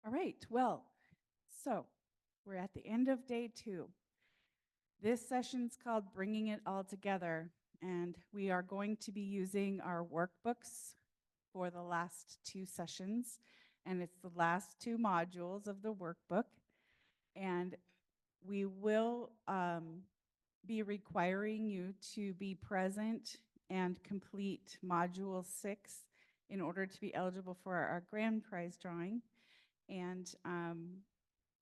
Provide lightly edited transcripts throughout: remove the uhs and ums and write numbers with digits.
All right, well, so we're at the end of day 2. This session's called Bringing It All Together, and we are going to be using our workbooks for the last 2 sessions, and it's the last 2 modules of the workbook. And we will be requiring you to be present and complete Module 6 in order to be eligible for our grand prize drawing. And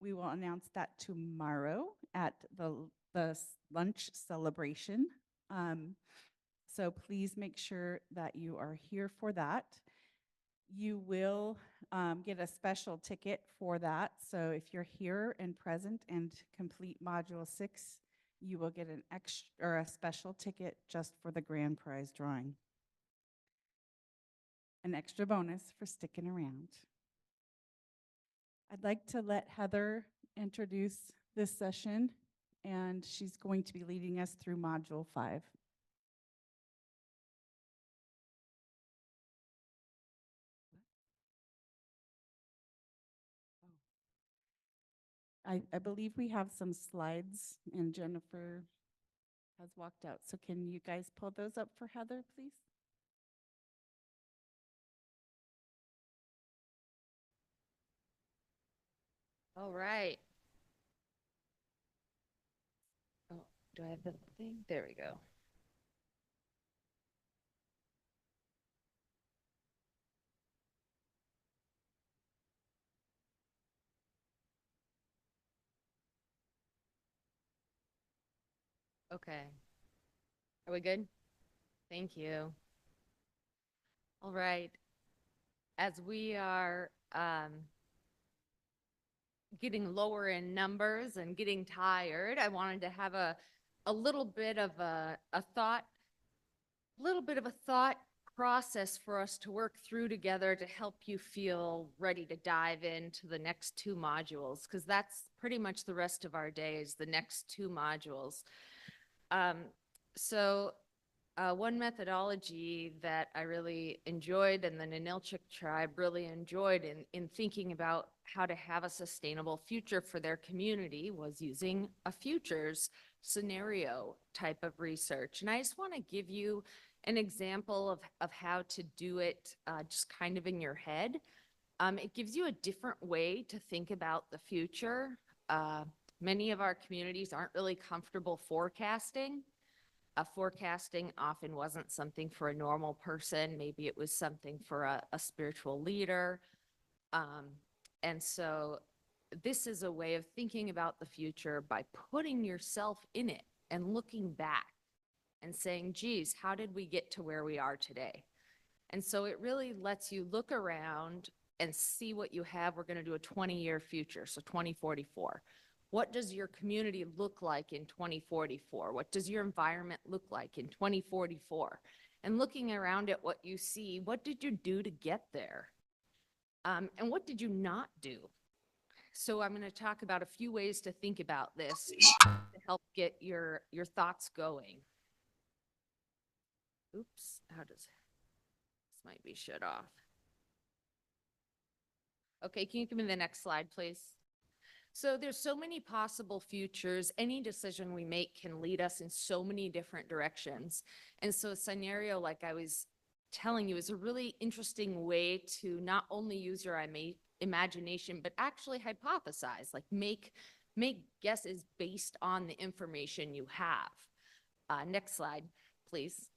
we will announce that tomorrow at the lunch celebration. So please make sure that you are here for that. You will get a special ticket for that. So if you're here and present and complete Module 6, you will get an extra or a special ticket just for the grand prize drawing. An extra bonus for sticking around. I'd like to let Heather introduce this session, and she's going to be leading us through Module 5. I believe we have some slides, and Jennifer has walked out. So can you guys pull those up for Heather, please? All right. Oh, do I have the thing? There we go. Okay. Are we good? Thank you. All right. As we are getting lower in numbers and getting tired, I wanted to have a little bit of a thought process for us to work through together to help you feel ready to dive into the next 2 modules, because that's pretty much the rest of our day is the next 2 modules. So one methodology that I really enjoyed and the Ninilchik tribe really enjoyed in thinking about how to have a sustainable future for their community was using a futures scenario type of research. And I just want to give you an example of how to do it just kind of in your head. It gives you a different way to think about the future. Many of our communities aren't really comfortable forecasting. Forecasting often wasn't something for a normal person. Maybe it was something for a spiritual leader. And so this is a way of thinking about the future by putting yourself in it and looking back and saying, geez, how did we get to where we are today? And so it really lets you look around and see what you have. We're going to do a 20-year future, so 2044. What does your community look like in 2044? What does your environment look like in 2044? And looking around at what you see, what did you do to get there? And what did you not do? So I'm going to talk about a few ways to think about this to help get your thoughts going. Oops, how does this might be shut off? Okay, can you give me the next slide, please? So there's so many possible futures. Any decision we make can lead us in so many different directions. And so a scenario, like I was telling you, is a really interesting way to not only use your imagination, but actually hypothesize, like make guesses based on the information you have. Next slide, please.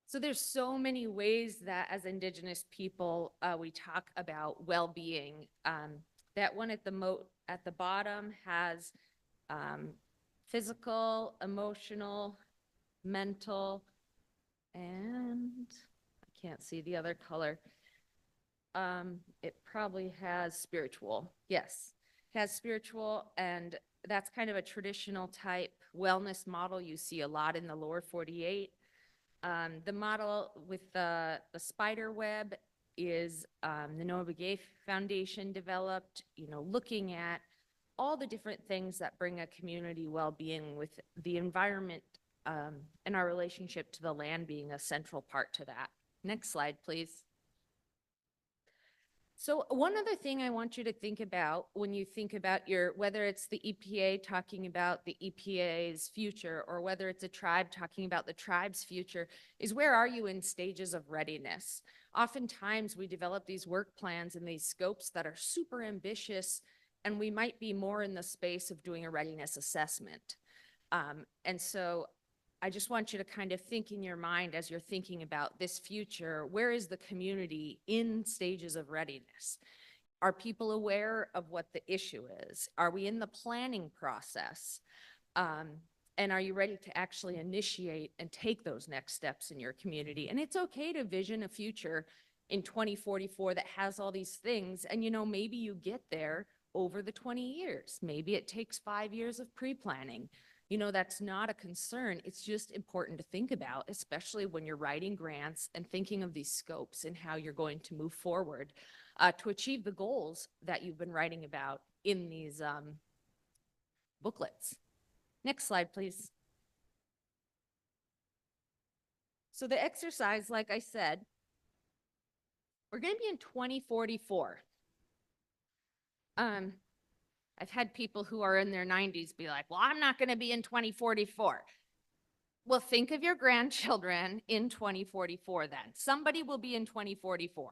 So there's so many ways that as Indigenous people, we talk about well-being. That one at the bottom has physical, emotional, mental, and I can't see the other color. It probably has spiritual. Yes, it has spiritual, and that's kind of a traditional type wellness model you see a lot in the lower 48. The model with the spider web is the Noah Begay Foundation developed, looking at all the different things that bring a community well-being, with the environment and our relationship to the land being a central part to that. Next slide, please. So one other thing I want you to think about when you think about whether it's the EPA talking about the EPA's future or whether it's a tribe talking about the tribe's future is where are you in stages of readiness? Oftentimes we develop these work plans and these scopes that are super ambitious, and we might be more in the space of doing a readiness assessment. And so I just want you to kind of think in your mind as you're thinking about this future, where is the community in stages of readiness? Are people aware of what the issue is? Are we in the planning process? And are you ready to actually initiate and take those next steps in your community? And it's okay to vision a future in 2044 that has all these things. And, maybe you get there over the 20 years. Maybe it takes 5 years of pre-planning. That's not a concern. It's just important to think about, especially when you're writing grants and thinking of these scopes and how you're going to move forward to achieve the goals that you've been writing about in these booklets. Next slide, please. So the exercise, like I said, we're going to be in 2044. I've had people who are in their 90s be like, well, I'm not going to be in 2044. Well, think of your grandchildren in 2044 then. Somebody will be in 2044.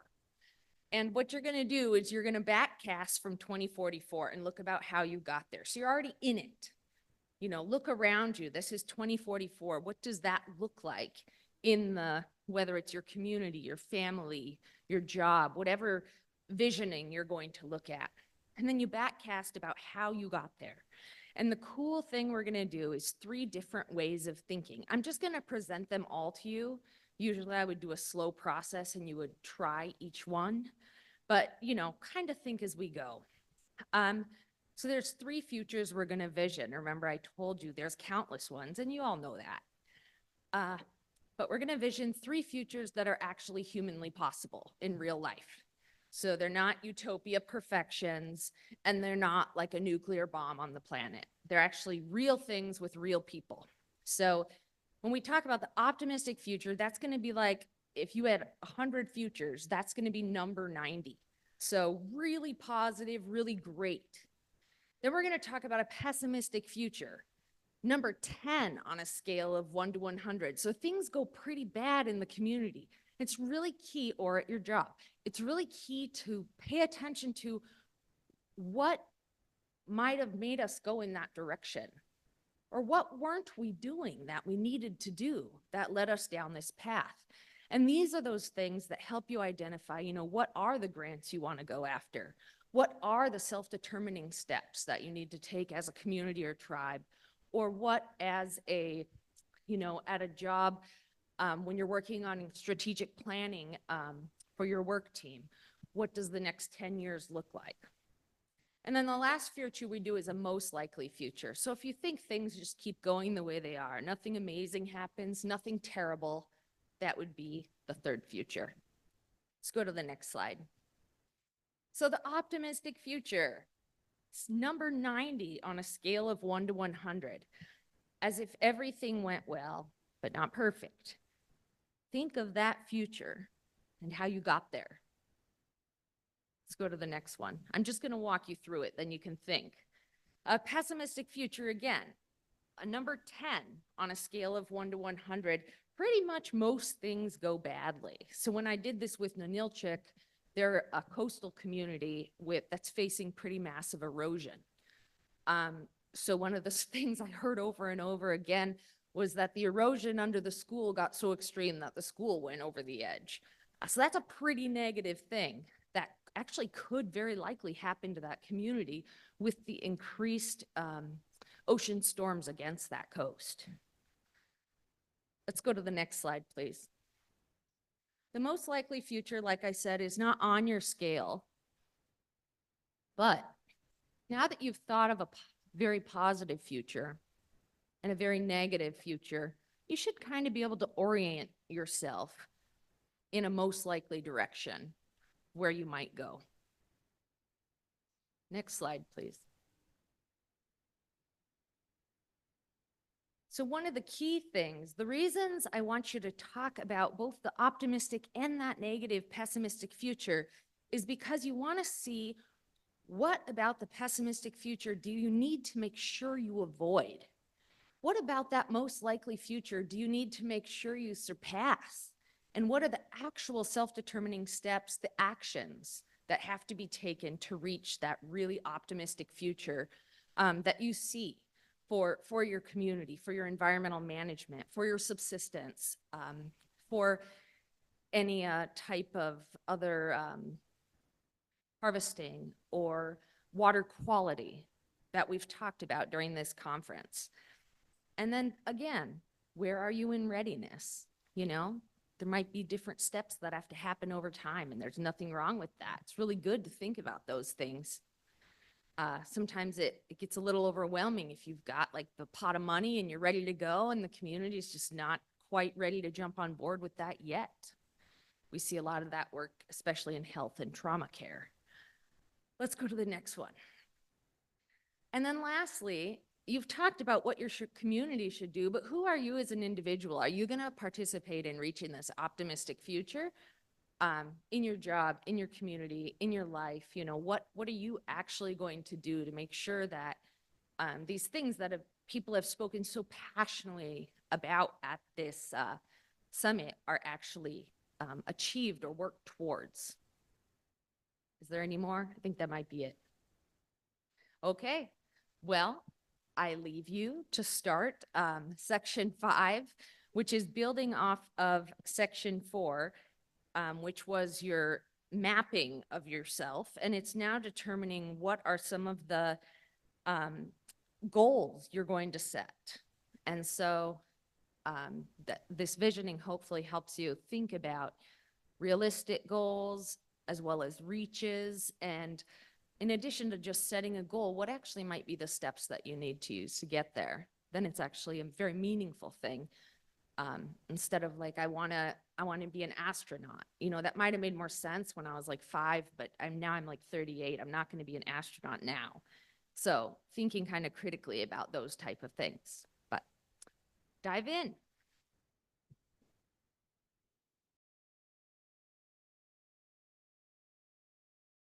And what you're going to do is you're going to backcast from 2044 and look about how you got there. So you're already in it. Look around you. This is 2044. What does that look like whether it's your community, your family, your job, whatever visioning you're going to look at. And then you backcast about how you got there. And the cool thing we're going to do is 3 different ways of thinking. I'm just going to present them all to you. Usually I would do a slow process and you would try each one, but kind of think as we go. So there's 3 futures we're going to vision. Remember, I told you there's countless ones, and you all know that. But we're going to vision 3 futures that are actually humanly possible in real life. So they're not utopia perfections, and they're not like a nuclear bomb on the planet. They're actually real things with real people. So when we talk about the optimistic future, that's going to be like if you had 100 futures, that's going to be number 90. So really positive, really great. Then we're going to talk about a pessimistic future, number 10 on a scale of 1 to 100. So things go pretty bad in the community. It's really key, or at your job, it's really key to pay attention to what might have made us go in that direction, or what weren't we doing that we needed to do that led us down this path. And these are those things that help you identify, what are the grants you want to go after? What are the self-determining steps that you need to take as a community or tribe? Or what as at a job, when you're working on strategic planning for your work team, what does the next 10 years look like? And then the last future we do is a most likely future. So if you think things just keep going the way they are, nothing amazing happens, nothing terrible, that would be the 3rd future. Let's go to the next slide. So the optimistic future, it's number 90 on a scale of 1 to 100, as if everything went well, but not perfect. Think of that future and how you got there. Let's go to the next one. I'm just going to walk you through it, then you can think. A pessimistic future again, a number 10 on a scale of 1 to 100. Pretty much most things go badly. So when I did this with Nunilchik, they're a coastal community that's facing pretty massive erosion. So one of the things I heard over and over again was that the erosion under the school got so extreme that the school went over the edge. So that's a pretty negative thing that actually could very likely happen to that community with the increased ocean storms against that coast. Let's go to the next slide, please. The most likely future, like I said, is not on your scale. But now that you've thought of a very positive future and a very negative future, you should kind of be able to orient yourself in a most likely direction where you might go. Next slide, please. So one of the key things, the reasons I want you to talk about both the optimistic and that negative pessimistic future is because you want to see what about the pessimistic future do you need to make sure you avoid? What about that most likely future do you need to make sure you surpass? And what are the actual self-determining steps, the actions that have to be taken to reach that really optimistic future that you see for your community, for your environmental management, for your subsistence, for any type of other harvesting or water quality that we've talked about during this conference. And then again, where are you in readiness? You know, there might be different steps that have to happen over time, and there's nothing wrong with that. It's really good to think about those things. Sometimes it gets a little overwhelming if you've got like the pot of money and you're ready to go and the community is just not quite ready to jump on board with that yet. We see a lot of that work, especially in health and trauma care. Let's go to the next one. And then lastly, you've talked about what your community should do, but who are you as an individual? Are you going to participate in reaching this optimistic future in your job, in your community, in your life? You know, what are you actually going to do to make sure that these things that people have spoken so passionately about at this summit are actually achieved or worked towards? Is there any more? I think that might be it. Okay, well, I leave you to start section 5, which is building off of section 4, which was your mapping of yourself. And it's now determining what are some of the goals you're going to set. And so this visioning hopefully helps you think about realistic goals as well as reaches, and in addition to just setting a goal, what actually might be the steps that you need to use to get there? Then it's actually a very meaningful thing. Instead of like, I want to be an astronaut. You know, that might have made more sense when I was like 5, but now I'm like 38. I'm not going to be an astronaut now. So thinking kind of critically about those type of things, but dive in.